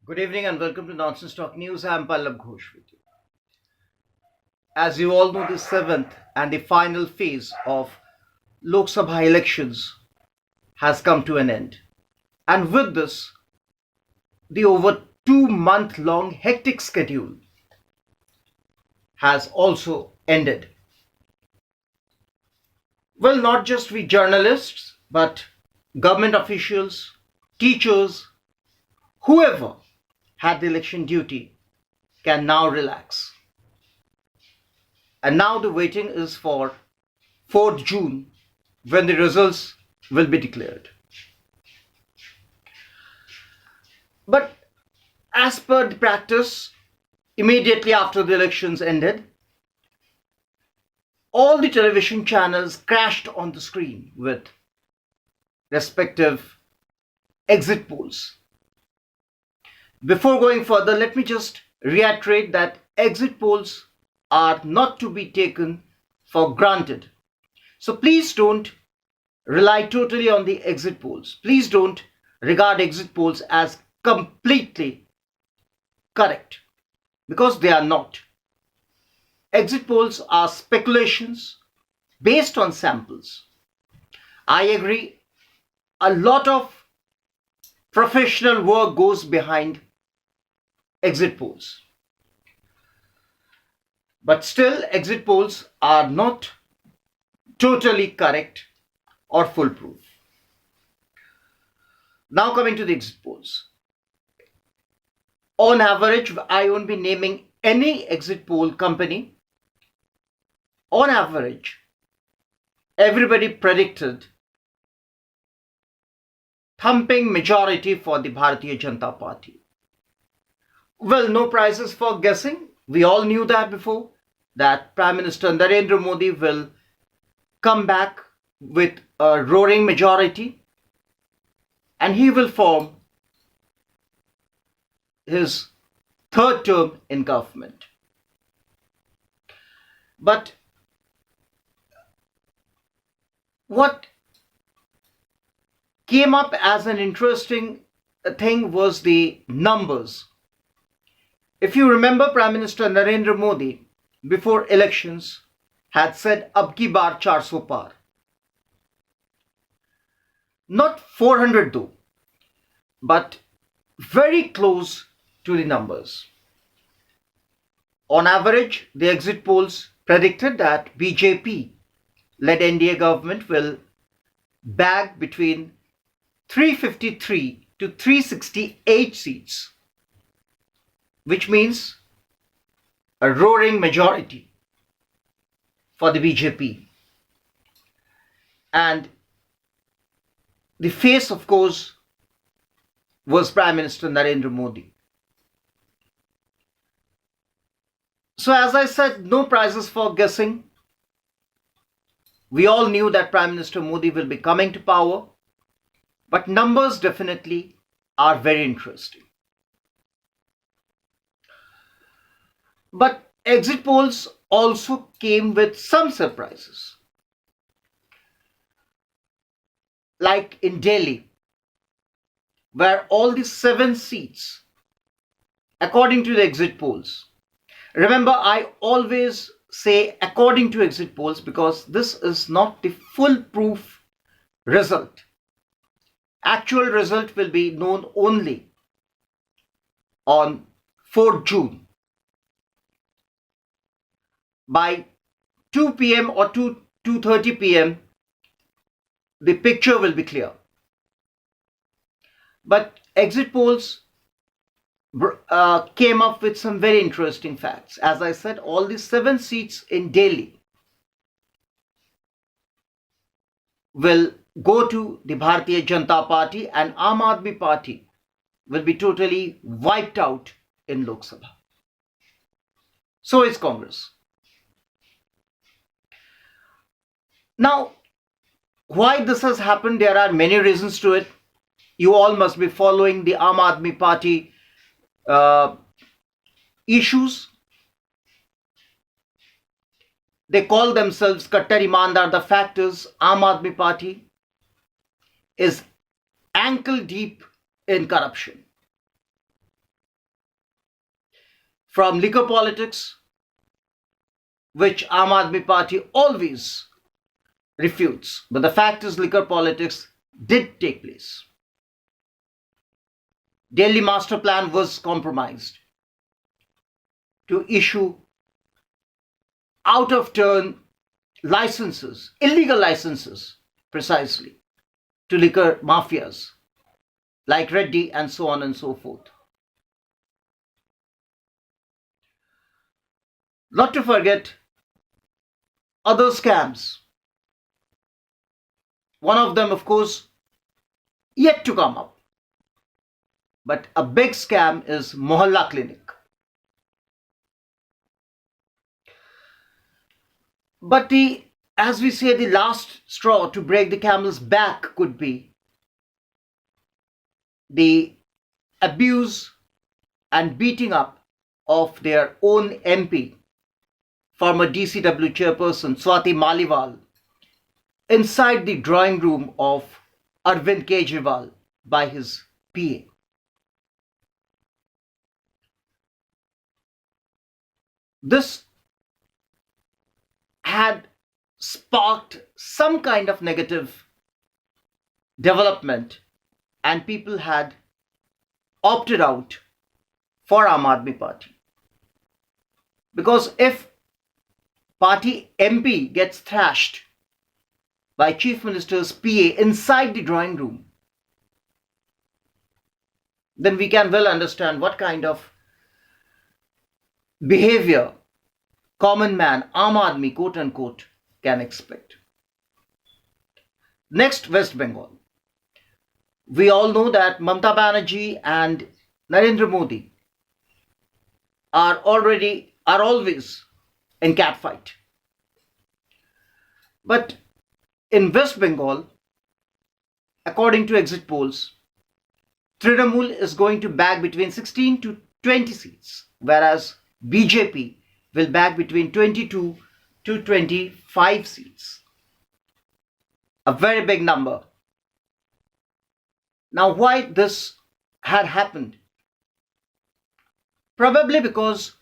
Good evening and welcome to Nonsense Talk News. I am Pallab Ghosh with you. As you all know, the seventh and the final phase of Lok Sabha elections has come to an end. And with this, the over 2 month long hectic schedule has also ended. Well, not just we journalists, but government officials, teachers, whoever had the election duty can now relax. And now the waiting is for 4th June when the results will be declared. But as per the practice, immediately after the elections ended, all the television channels crashed on the screen with respective exit polls. Before going further, let me just reiterate that exit polls are not to be taken for granted. So please don't rely totally on the exit polls. Please don't regard exit polls as completely correct, because they are not. Exit polls are speculations based on samples. I agree, a lot of professional work goes behind exit polls. But still, exit polls are not totally correct or foolproof. Now coming to the exit polls. On average, I won't be naming any exit poll company. On average, everybody predicted thumping majority for the Bharatiya Janata Party. Well, no prizes for guessing. We all knew that before, that Prime Minister Narendra Modi will come back with a roaring majority and he will form his third term in government. But what came up as an interesting thing was the numbers. If you remember, Prime Minister Narendra Modi before elections had said ab ki baar 400 par. Not 400 though, but very close to the numbers. On average, the exit polls predicted that BJP-led NDA government will bag between 353 to 368 seats, which means a roaring majority for the BJP. And the face, of course, was Prime Minister Narendra Modi. So as I said, no prizes for guessing. We all knew that Prime Minister Modi will be coming to power, but numbers definitely are very interesting. But exit polls also came with some surprises. Like in Delhi, where all the 7 seats, according to the exit polls. Remember, I always say according to exit polls because this is not the foolproof result. Actual result will be known only on 4th June. By 2 p.m. or 2:30 p.m., the picture will be clear. But exit polls came up with some very interesting facts. As I said, all the 7 seats in Delhi will go to the Bharatiya Janata Party and Aam Aadmi Party will be totally wiped out in Lok Sabha. So is Congress. Now, why this has happened, there are many reasons to it. You all must be following the Aam Aadmi Party issues. They call themselves Kattar Imandar. The fact is, Aam Aadmi Party is ankle deep in corruption. from liquor politics, which Aam Aadmi Party always refutes. But the fact is, liquor politics did take place. Delhi master plan was compromised to issue out of turn licenses, illegal licenses precisely, to liquor mafias like Reddy and so on and so forth. Not to forget other scams. One of them, of course, yet to come up. But a big scam is Mohalla Clinic. But as we say, the last straw to break the camel's back could be the abuse and beating up of their own MP, former DCW chairperson Swati Maliwal, inside the drawing room of Arvind Kejriwal by his PA. This had sparked some kind of negative development, and people had opted out for Aam Aadmi Party. Because if party MP gets thrashed by Chief Minister's PA inside the drawing room, then we can well understand what kind of behavior common man, Aam Aadmi, quote unquote, can expect. Next, West Bengal. We all know that Mamata Banerjee and Narendra Modi are always in catfight. But in West Bengal, according to exit polls, Trinamool is going to bag between 16 to 20 seats, whereas BJP will bag between 22 to 25 seats. A very big number. Now, why this had happened? Probably because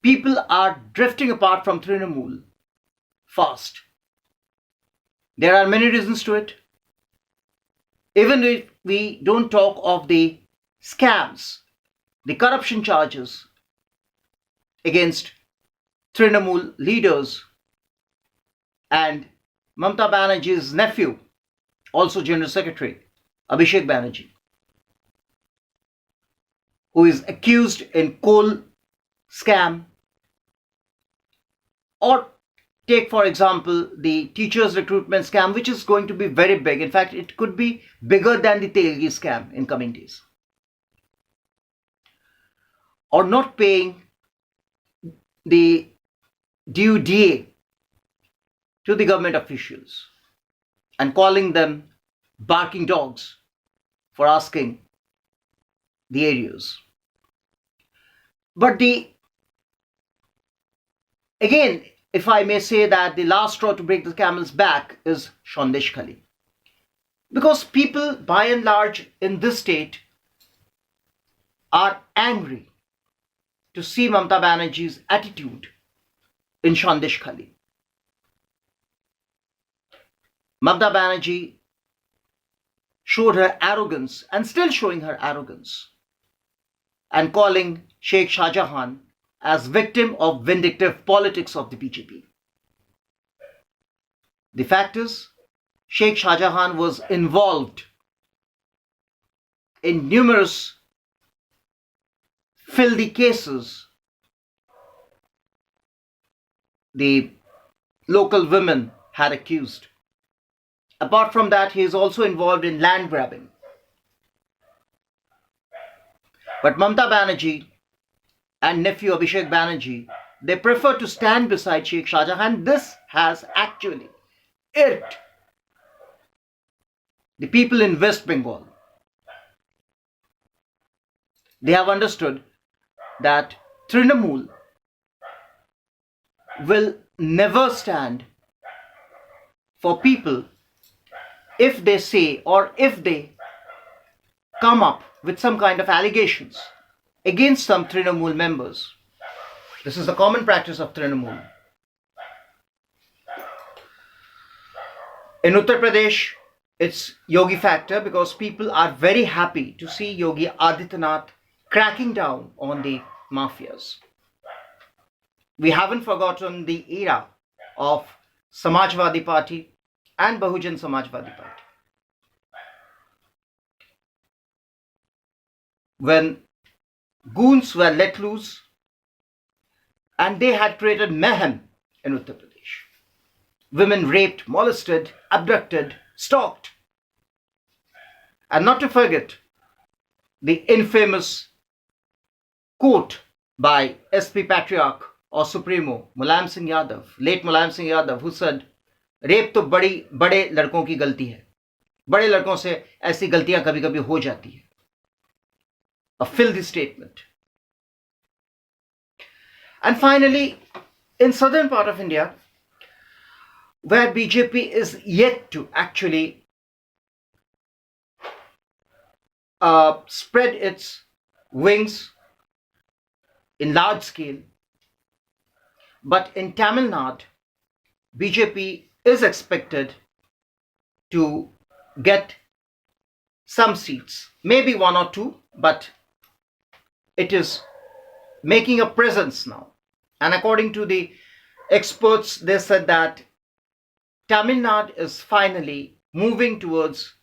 people are drifting apart from Trinamool fast. There are many reasons to it. Even if we don't talk of the scams, the corruption charges against Trinamool leaders and Mamata Banerjee's nephew, also General Secretary, Abhishek Banerjee, who is accused in coal scam. Or take, for example, the teachers recruitment scam, which is going to be very big. In fact, it could be bigger than the Telgi scam in coming days. Or not paying the due DA to the government officials and calling them barking dogs for asking the areas. But again, if I may say that the last straw to break the camel's back is Sandesh Khali. Because people, by and large, in this state are angry to see Mamata Banerjee's attitude in Sandesh Khali. Mamata Banerjee showed her arrogance and still showing her arrogance and calling Sheikh Shah Jahan as victim of vindictive politics of the BJP. The fact is, Sheikh Shah Jahan was involved in numerous filthy cases. The local women had accused. Apart from that, he is also involved in land grabbing. But Mamata Banerjee and nephew Abhishek Banerjee, they prefer to stand beside Sheikh Shah Jahan. This has actually irked the people in West Bengal. They have understood that Trinamool will never stand for people if they say or if they come up with some kind of allegations against some Trinamool members This is the common practice of Trinamool. In Uttar Pradesh, it's Yogi factor because people are very happy to see Yogi Adityanath cracking down on the mafias. We haven't forgotten the era of Samajwadi Party and Bahujan Samajwadi Party, when goons were let loose and they had created mayhem in Uttar Pradesh. Women raped, molested, abducted, stalked. And not to forget the infamous quote by SP Patriarch or Supremo Mulayam Singh Yadav, late Mulayam Singh Yadav, who said, rape तो बड़े लड़कों की गलती है, बड़े लड़कों से ऐसी गलतियां कभी कभी हो जाती है. A filthy statement. And finally, in southern part of India, where BJP is yet to actually spread its wings in large scale, but in Tamil Nadu, BJP is expected to get some seats, maybe 1 or 2, but it is making a presence now. And according to the experts, they said that Tamil Nadu is finally moving towards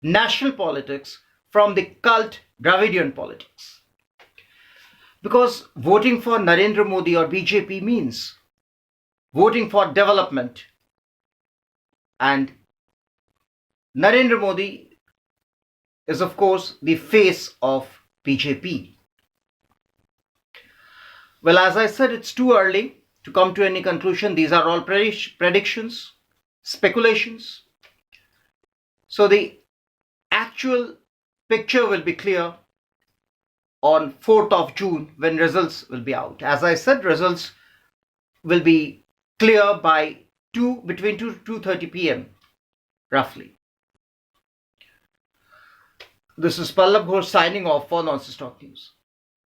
national politics from the cult Dravidian politics. Because voting for Narendra Modi or BJP means voting for development. And Narendra Modi is, of course, the face of BJP. Well, as I said, it's too early to come to any conclusion. These are all predictions, speculations. So the actual picture will be clear on 4th of June when results will be out. As I said, results will be clear by between 2:30 p.m. roughly. This is Pallab Ghosh signing off for Non-Stop News.